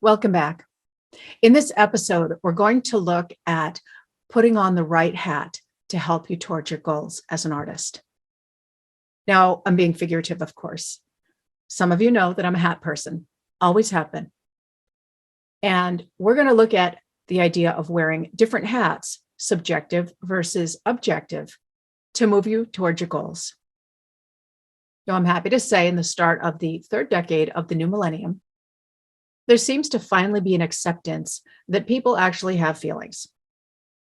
Welcome back. In this episode, we're going to look at putting on the right hat to help you towards your goals as an artist. Now, I'm being figurative, of course. Some of you know that I'm a hat person, always have been. And we're going to look at the idea of wearing different hats, subjective versus objective, to move you towards your goals. Now, I'm happy to say in the start of the third decade of the new millennium, there seems to finally be an acceptance that people actually have feelings,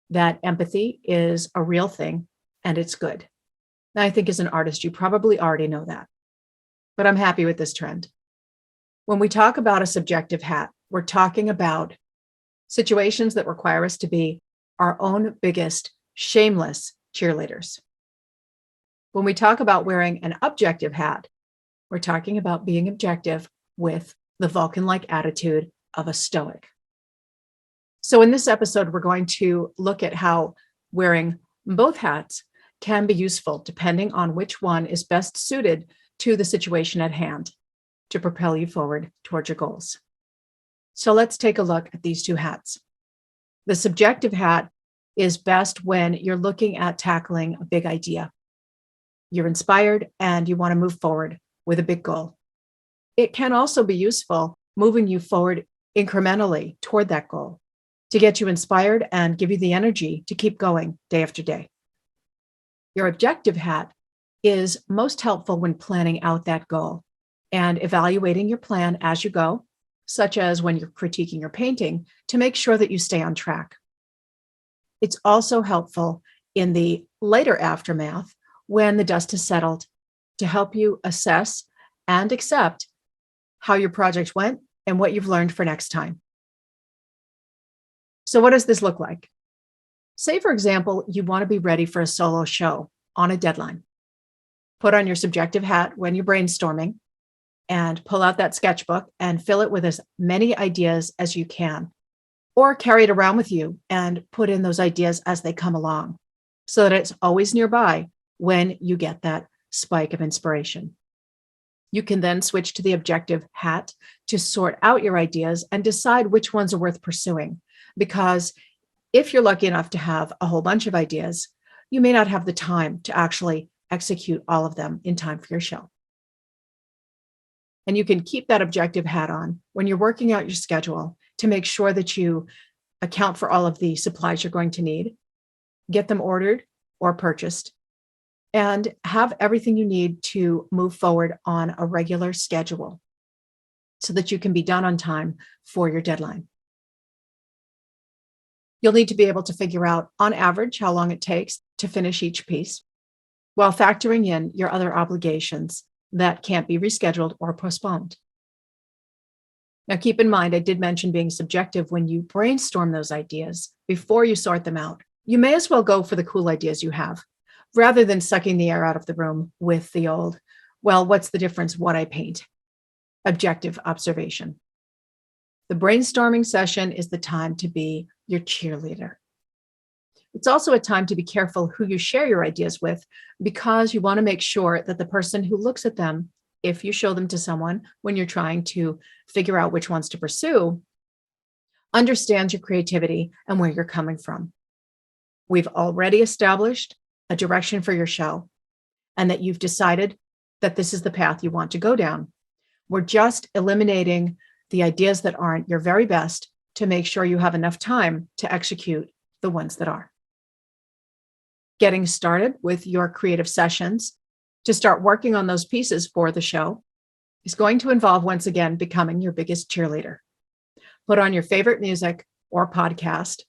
that empathy is a real thing and it's good. Now, I think as an artist, you probably already know that, but I'm happy with this trend. When we talk about a subjective hat, we're talking about situations that require us to be our own biggest, shameless cheerleaders. When we talk about wearing an objective hat, we're talking about being objective with the Vulcan-like attitude of a stoic. So in this episode, we're going to look at how wearing both hats can be useful depending on which one is best suited to the situation at hand to propel you forward towards your goals. So let's take a look at these two hats. The subjective hat is best when you're looking at tackling a big idea. You're inspired and you want to move forward with a big goal. It can also be useful moving you forward incrementally toward that goal to get you inspired and give you the energy to keep going day after day. Your objective hat is most helpful when planning out that goal and evaluating your plan as you go, such as when you're critiquing your painting, to make sure that you stay on track. It's also helpful in the later aftermath when the dust has settled to help you assess and accept how your project went and what you've learned for next time. So what does this look like? Say, for example, you want to be ready for a solo show on a deadline. Put on your subjective hat when you're brainstorming and pull out that sketchbook and fill it with as many ideas as you can, or carry it around with you and put in those ideas as they come along so that it's always nearby when you get that spike of inspiration. You can then switch to the objective hat to sort out your ideas and decide which ones are worth pursuing. Because if you're lucky enough to have a whole bunch of ideas, you may not have the time to actually execute all of them in time for your show. And you can keep that objective hat on when you're working out your schedule to make sure that you account for all of the supplies you're going to need, get them ordered or purchased, and have everything you need to move forward on a regular schedule so that you can be done on time for your deadline. You'll need to be able to figure out, on average, how long it takes to finish each piece, while factoring in your other obligations that can't be rescheduled or postponed. Now, keep in mind, I did mention being subjective when you brainstorm those ideas before you sort them out. You may as well go for the cool ideas you have, rather than sucking the air out of the room with the old, well, what's the difference what I paint? Objective observation. The brainstorming session is the time to be your cheerleader. It's also a time to be careful who you share your ideas with, because you want to make sure that the person who looks at them, if you show them to someone when you're trying to figure out which ones to pursue, understands your creativity and where you're coming from. We've already established a direction for your show and that you've decided that this is the path you want to go down. We're just eliminating the ideas that aren't your very best to make sure you have enough time to execute the ones that are. Getting started with your creative sessions to start working on those pieces for the show is going to involve, once again, becoming your biggest cheerleader. Put on your favorite music or podcast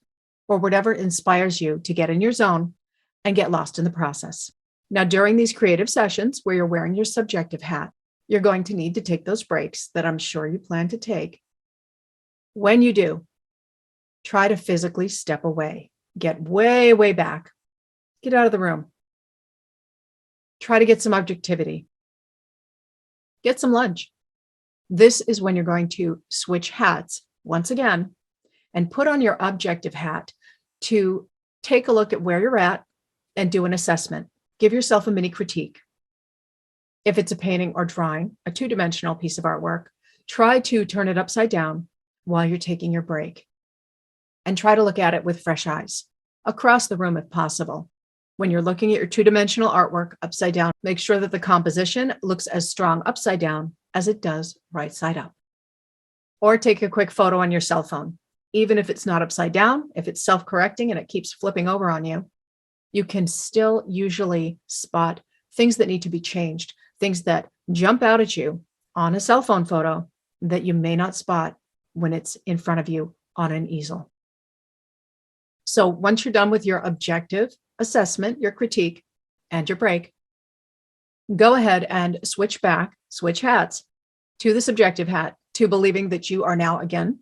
or whatever inspires you to get in your zone and get lost in the process. Now, during these creative sessions where you're wearing your subjective hat, you're going to need to take those breaks that I'm sure you plan to take. When you do, try to physically step away. Get way, way back. Get out of the room. Try to get some objectivity. Get some lunch. This is when you're going to switch hats once again and put on your objective hat to take a look at where you're at and do an assessment. Give yourself a mini critique. If it's a painting or drawing, a two-dimensional piece of artwork, try to turn it upside down, while you're taking your break. And try to look at it with fresh eyes, across the room if possible. When you're looking at your two-dimensional artwork upside down, make sure that the composition looks as strong upside down as it does right side up. Or take a quick photo on your cell phone. Even if it's not upside down, if it's self-correcting and it keeps flipping over on you, you can still usually spot things that need to be changed, things that jump out at you on a cell phone photo that you may not spot when it's in front of you on an easel. So once you're done with your objective assessment, your critique, and your break, go ahead and switch hats to the subjective hat, to believing that you are now again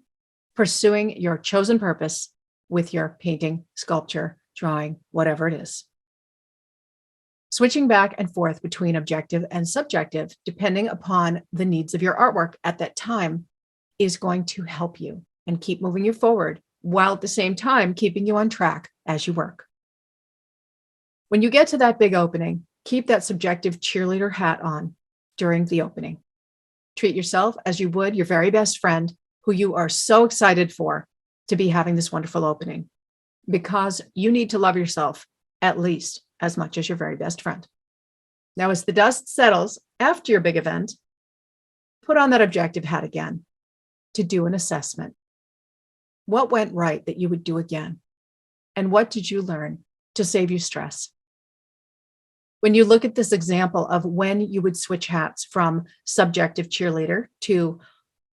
pursuing your chosen purpose with your painting, sculpture, drawing, whatever it is. Switching back and forth between objective and subjective, depending upon the needs of your artwork at that time, is going to help you and keep moving you forward, while at the same time keeping you on track as you work. When you get to that big opening, keep that subjective cheerleader hat on during the opening. Treat yourself as you would your very best friend, who you are so excited for to be having this wonderful opening, because you need to love yourself at least as much as your very best friend. Now, as the dust settles after your big event, put on that objective hat again to do an assessment. What went right that you would do again? And what did you learn to save you stress? When you look at this example of when you would switch hats from subjective cheerleader to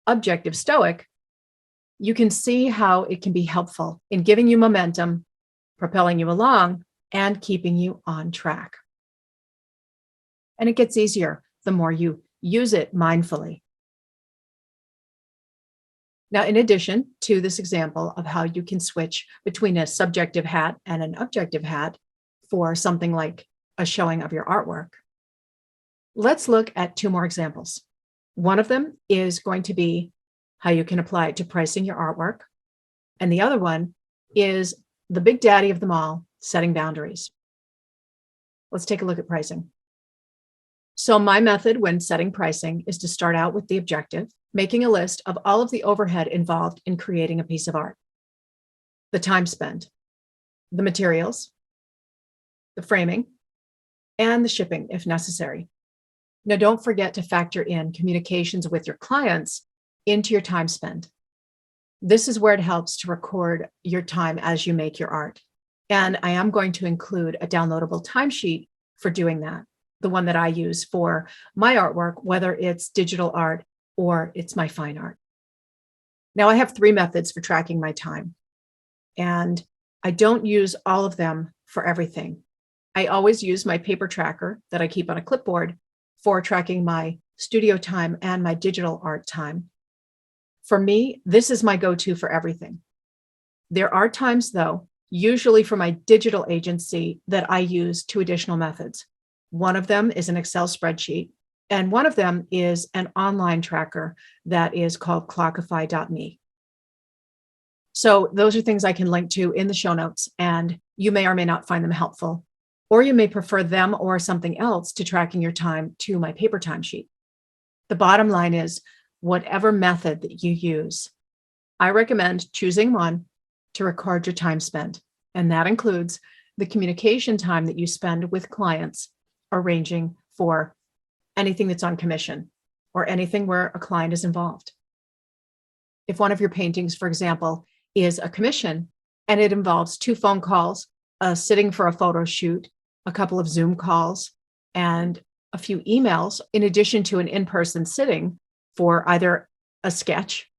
objective stoic, you can see how it can be helpful in giving you momentum, propelling you along, and keeping you on track. And it gets easier the more you use it mindfully. Now, in addition to this example of how you can switch between a subjective hat and an objective hat for something like a showing of your artwork, let's look at two more examples. One of them is going to be how you can apply it to pricing your artwork. And the other one is the big daddy of them all, setting boundaries. Let's take a look at pricing. So my method when setting pricing is to start out with the objective, making a list of all of the overhead involved in creating a piece of art, the time spent, the materials, the framing, and the shipping if necessary. Now, don't forget to factor in communications with your clients into your time spent. This is where it helps to record your time as you make your art. And I am going to include a downloadable timesheet for doing that, the one that I use for my artwork, whether it's digital art or it's my fine art. Now, I have 3 methods for tracking my time, and I don't use all of them for everything. I always use my paper tracker that I keep on a clipboard for tracking my studio time and my digital art time. For me, this is my go-to for everything. There are times, though, usually for my digital agency, that I use 2 additional methods. One of them is an Excel spreadsheet, and one of them is an online tracker that is called clockify.me. So those are things I can link to in the show notes, and you may or may not find them helpful, or you may prefer them or something else to tracking your time to my paper timesheet. The bottom line is, whatever method that you use, I recommend choosing one to record your time spent. And that includes the communication time that you spend with clients, arranging for anything that's on commission or anything where a client is involved. If one of your paintings, for example, is a commission and it involves 2 phone calls, a sitting for a photo shoot, a couple of Zoom calls, and a few emails, in addition to an in-person sitting for either a sketch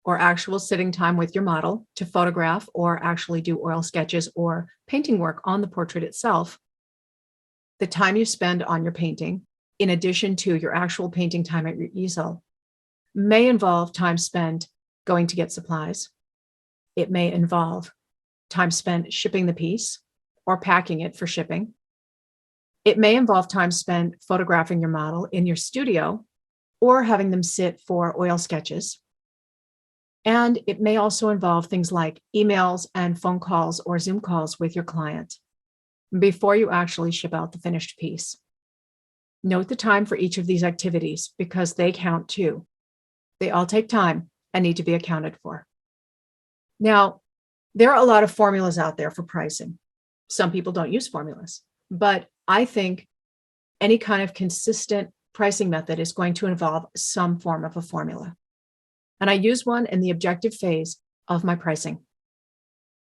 or actual sitting time with your model to photograph or actually do oil sketches or painting work on the portrait itself, the time you spend on your painting, in addition to your actual painting time at your easel, may involve time spent going to get supplies. It may involve time spent shipping the piece or packing it for shipping. It may involve time spent photographing your model in your studio or having them sit for oil sketches. And it may also involve things like emails and phone calls or Zoom calls with your client before you actually ship out the finished piece. Note the time for each of these activities because they count too. They all take time and need to be accounted for. Now, there are a lot of formulas out there for pricing. Some people don't use formulas, but I think any kind of consistent pricing method is going to involve some form of a formula. And I use one in the objective phase of my pricing.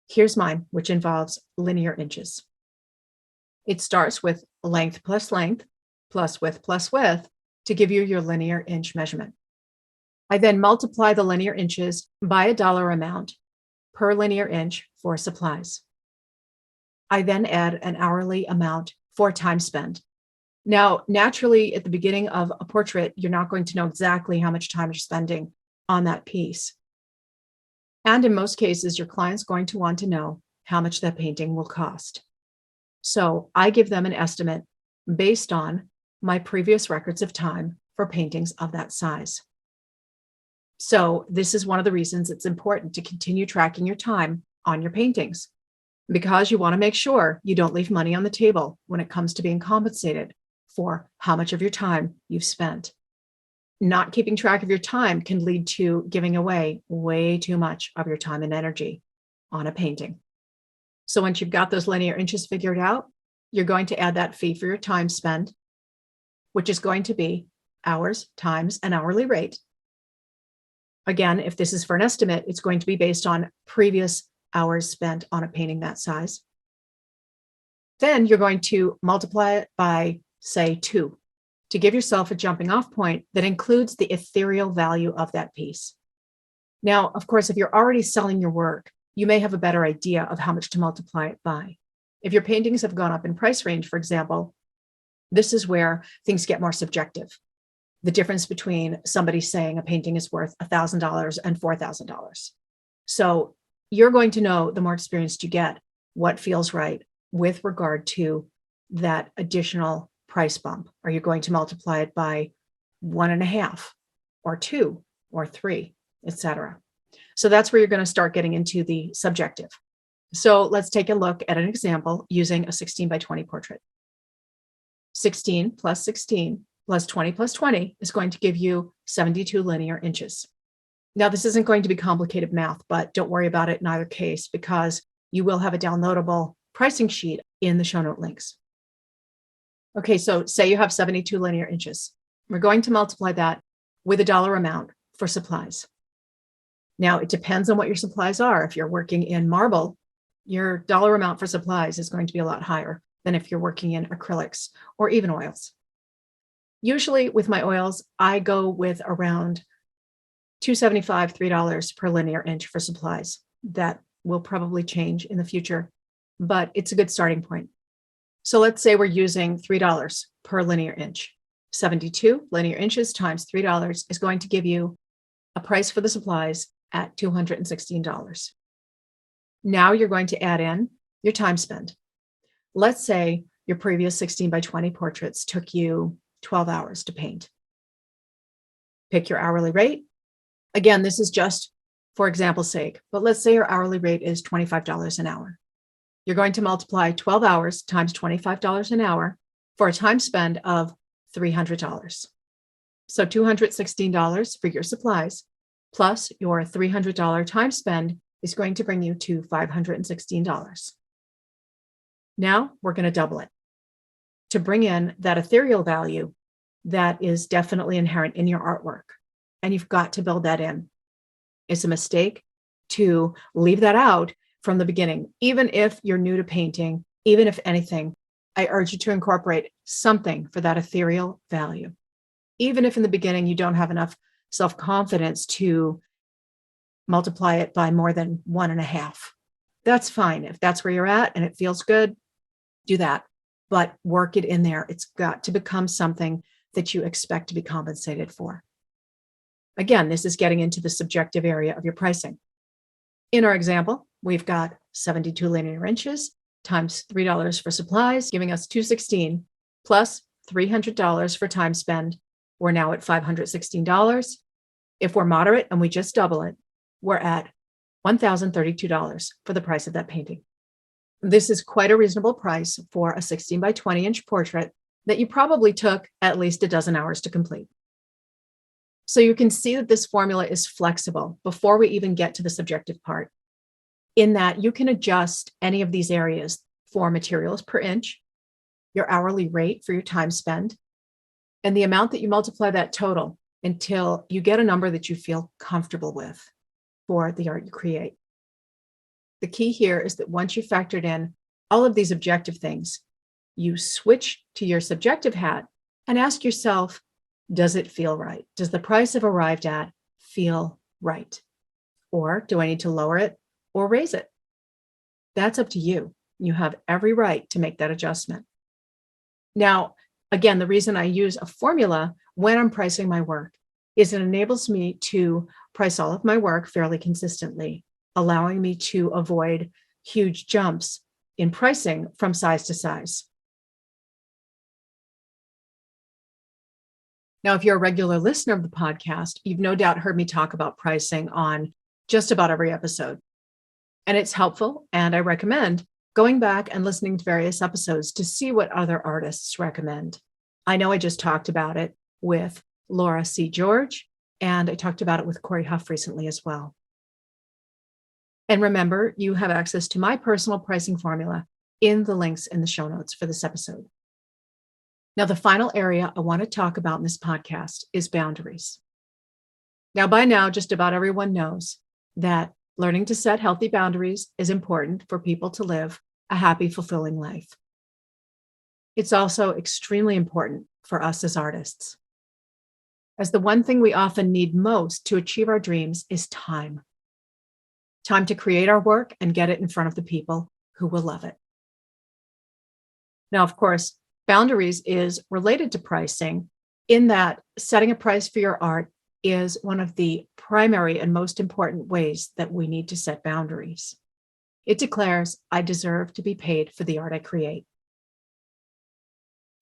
Here's mine, which involves linear inches. It starts with length plus width plus width to give you your linear inch measurement. I then multiply the linear inches by a dollar amount per linear inch for supplies. I then add an hourly amount for time spent. Now, naturally, at the beginning of a portrait, you're not going to know exactly how much time you're spending on that piece. And in most cases, your client's going to want to know how much that painting will cost. So I give them an estimate based on my previous records of time for paintings of that size. So this is one of the reasons it's important to continue tracking your time on your paintings, because you want to make sure you don't leave money on the table when it comes to being compensated for how much of your time you've spent. Not keeping track of your time can lead to giving away way too much of your time and energy on a painting. So once you've got those linear inches figured out, you're going to add that fee for your time spent, which is going to be hours times an hourly rate. Again, if this is for an estimate, it's going to be based on previous hours spent on a painting that size. Then you're going to multiply it by, say, 2 to give yourself a jumping off point that includes the ethereal value of that piece. Now, of course, if you're already selling your work, you may have a better idea of how much to multiply it by. If your paintings have gone up in price range, for example, this is where things get more subjective. The difference between somebody saying a painting is worth $1,000 and $4,000. So you're going to know, the more experienced you get, what feels right with regard to that additional price bump. Are you going to multiply it by 1.5 or 2 or 3, etc.? So that's where you're going to start getting into the subjective. So let's take a look at an example using a 16 by 20 portrait. 16 plus 16 plus 20 plus 20 is going to give you 72 linear inches. Now, this isn't going to be complicated math, but don't worry about it in either case, because you will have a downloadable pricing sheet in the show note links. Okay, so say you have 72 linear inches. We're going to multiply that with a dollar amount for supplies. Now, it depends on what your supplies are. If you're working in marble, your dollar amount for supplies is going to be a lot higher than if you're working in acrylics or even oils. Usually with my oils, I go with around $2.75, $3 per linear inch for supplies. That will probably change in the future, but it's a good starting point. So let's say we're using $3 per linear inch. 72 linear inches times $3 is going to give you a price for the supplies at $216. Now you're going to add in your time spent. Let's say your previous 16 by 20 portraits took you 12 hours to paint. Pick your hourly rate. Again, this is just for example's sake, but let's say your hourly rate is $25 an hour. You're going to multiply 12 hours times $25 an hour for a time spend of $300. So $216 for your supplies plus your $300 time spend is going to bring you to $516. Now we're going to double it to bring in that ethereal value that is definitely inherent in your artwork. And you've got to build that in. It's a mistake to leave that out from the beginning. Even if you're new to painting, even if anything, I urge you to incorporate something for that ethereal value. Even if in the beginning you don't have enough self-confidence to multiply it by more than 1.5. That's fine. If that's where you're at and it feels good, do that. But work it in there. It's got to become something that you expect to be compensated for. Again, this is getting into the subjective area of your pricing. In our example, we've got 72 linear inches times $3 for supplies, giving us $216 plus $300 for time spent. We're now at $516. If we're moderate and we just double it, we're at $1,032 for the price of that painting. This is quite a reasonable price for a 16 by 20 inch portrait that you probably took at least a dozen hours to complete. So you can see that this formula is flexible before we even get to the subjective part, in that you can adjust any of these areas for materials per inch, your hourly rate for your time spent, and the amount that you multiply that total until you get a number that you feel comfortable with for the art you create. The key here is that once you've factored in all of these objective things, you switch to your subjective hat and ask yourself, does it feel right? Does the price I've arrived at feel right? Or do I need to lower it or raise it? That's up to you. You have every right to make that adjustment. Now, again, the reason I use a formula when I'm pricing my work is it enables me to price all of my work fairly consistently, allowing me to avoid huge jumps in pricing from size to size. Now, if you're a regular listener of the podcast, you've no doubt heard me talk about pricing on just about every episode. And it's helpful, and I recommend going back and listening to various episodes to see what other artists recommend. I know I just talked about it with Laura C. George, and I talked about it with Corey Huff recently as well. And remember, you have access to my personal pricing formula in the links in the show notes for this episode. Now, the final area I want to talk about in this podcast is boundaries. Now, by now, just about everyone knows that learning to set healthy boundaries is important for people to live a happy, fulfilling life. It's also extremely important for us as artists, as the one thing we often need most to achieve our dreams is time. Time to create our work and get it in front of the people who will love it. Now, of course, boundaries is related to pricing in that setting a price for your art is one of the primary and most important ways that we need to set boundaries. It declares, I deserve to be paid for the art I create.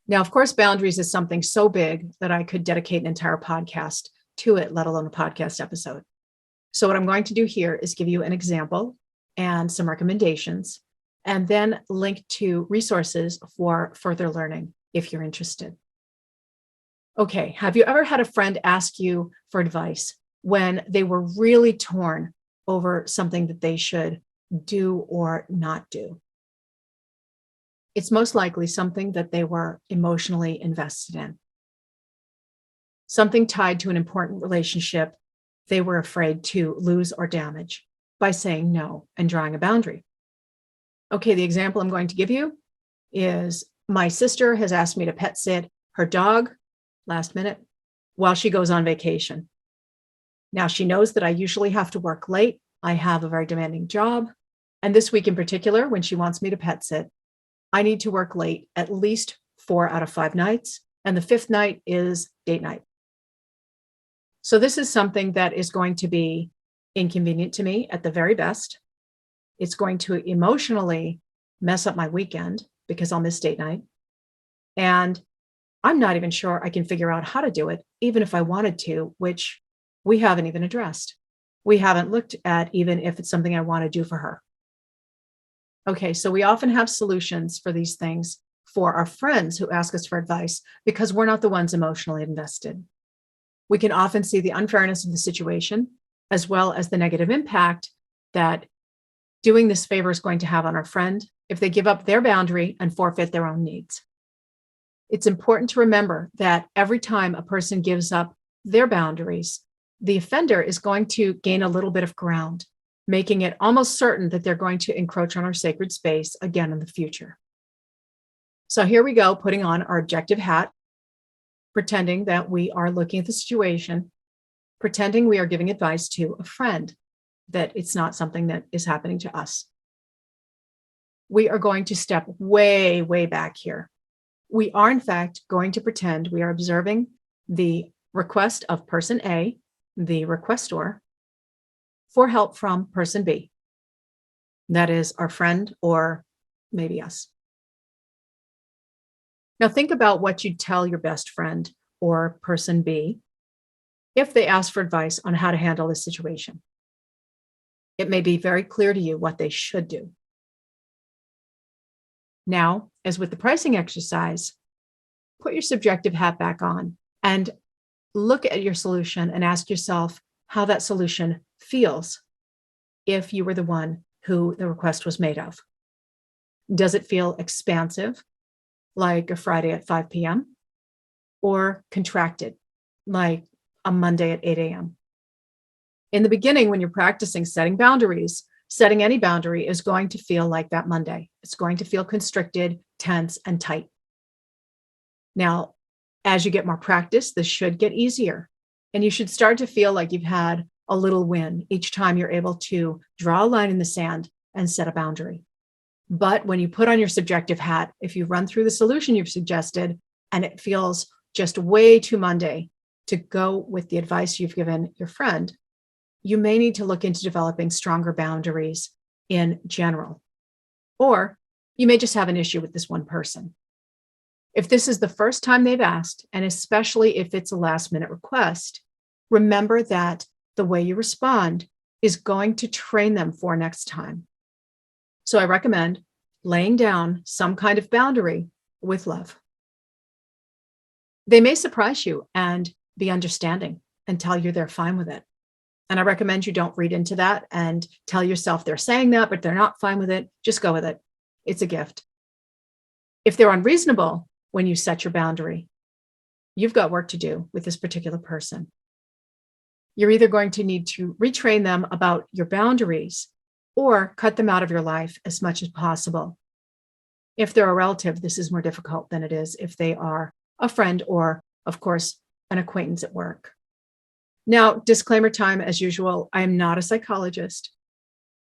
Now, of course, boundaries is something so big that I could dedicate an entire podcast to it, let alone a podcast episode. So what I'm going to do here is give you an example and some recommendations, and then link to resources for further learning if you're interested. Okay, have you ever had a friend ask you for advice when they were really torn over something that they should do or not do? It's most likely something that they were emotionally invested in, something tied to an important relationship they were afraid to lose or damage by saying no and drawing a boundary. Okay, the example I'm going to give you is my sister has asked me to pet sit her dog last minute while she goes on vacation. Now, she knows that I usually have to work late. I have a very demanding job. And this week in particular, when she wants me to pet sit, I need to work late at least 4 out of 5 nights. And the 5th night is date night. So this is something that is going to be inconvenient to me at the very best. It's going to emotionally mess up my weekend because I'll miss date night. And I'm not even sure I can figure out how to do it, even if I wanted to, which we haven't even addressed. We haven't looked at even if it's something I want to do for her. Okay, so we often have solutions for these things for our friends who ask us for advice because we're not the ones emotionally invested. We can often see the unfairness of the situation, as well as the negative impact that doing this favor is going to have on our friend if they give up their boundary and forfeit their own needs. It's important to remember that every time a person gives up their boundaries, the offender is going to gain a little bit of ground, making it almost certain that they're going to encroach on our sacred space again in the future. So here we go, putting on our objective hat, pretending that we are looking at the situation, pretending we are giving advice to a friend, that it's not something that is happening to us. We are going to step way, way back here. We are, in fact, going to pretend we are observing the request of person A, the requestor, for help from person B. That is our friend or maybe us. Now think about what you'd tell your best friend or person B if they ask for advice on how to handle this situation. It may be very clear to you what they should do. Now, as with the pricing exercise, put your subjective hat back on and look at your solution and ask yourself how that solution feels if you were the one who the request was made of. Does it feel expansive, like a Friday at 5 p.m., or contracted, like a Monday at 8 a.m.? In the beginning, when you're practicing setting boundaries, setting any boundary is going to feel like that Monday. It's going to feel constricted, tense, and tight. Now, as you get more practice, this should get easier. And you should start to feel like you've had a little win each time you're able to draw a line in the sand and set a boundary. But when you put on your subjective hat, if you run through the solution you've suggested and it feels just way too Monday to go with the advice you've given your friend, you may need to look into developing stronger boundaries in general. Or you may just have an issue with this one person. If this is the first time they've asked, and especially if it's a last-minute request, remember that the way you respond is going to train them for next time. So I recommend laying down some kind of boundary with love. They may surprise you and be understanding and tell you they're fine with it. And I recommend you don't read into that and tell yourself they're saying that, but they're not fine with it. Just go with it. It's a gift. If they're unreasonable when you set your boundary, you've got work to do with this particular person. You're either going to need to retrain them about your boundaries or cut them out of your life as much as possible. If they're a relative, this is more difficult than it is if they are a friend or, of course, an acquaintance at work. Now, disclaimer time as usual, I am not a psychologist,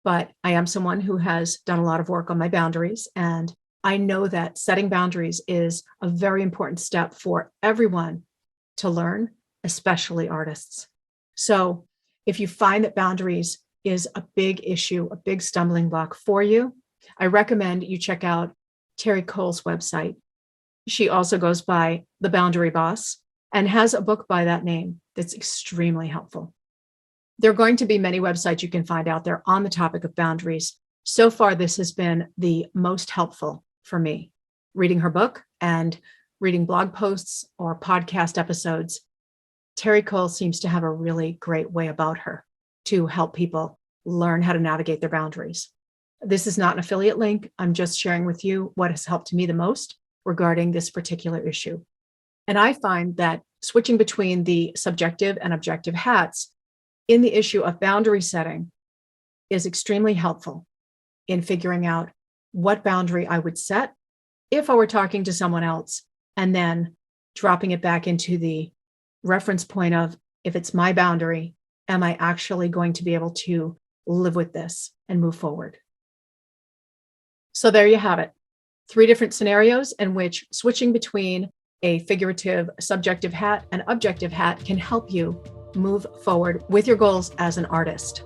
but I am someone who has done a lot of work on my boundaries. And I know that setting boundaries is a very important step for everyone to learn, especially artists. So if you find that boundaries is a big issue, a big stumbling block for you, I recommend you check out Terry Cole's website. She also goes by The Boundary Boss and has a book by that name that's extremely helpful. There are going to be many websites you can find out there on the topic of boundaries. So far, this has been the most helpful for me. Reading her book and reading blog posts or podcast episodes, Terry Cole seems to have a really great way about her to help people learn how to navigate their boundaries. This is not an affiliate link. I'm just sharing with you what has helped me the most regarding this particular issue. And I find that switching between the subjective and objective hats in the issue of boundary setting is extremely helpful in figuring out what boundary I would set if I were talking to someone else, and then dropping it back into the reference point of, if it's my boundary, am I actually going to be able to live with this and move forward? So there you have it. 3 different scenarios in which switching between a figurative subjective hat and objective hat can help you move forward with your goals as an artist.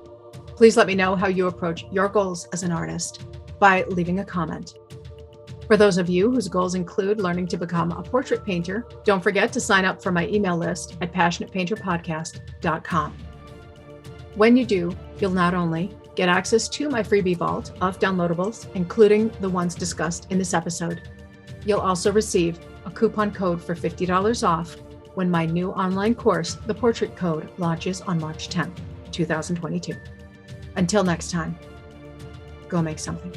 Please let me know how you approach your goals as an artist by leaving a comment. For those of you whose goals include learning to become a portrait painter, don't forget to sign up for my email list at passionatepainterpodcast.com. When you do, you'll not only get access to my freebie vault of downloadables, including the ones discussed in this episode, you'll also receive a coupon code for $50 off when my new online course, The Portrait Code, launches on March 10th, 2022. Until next time, go make something.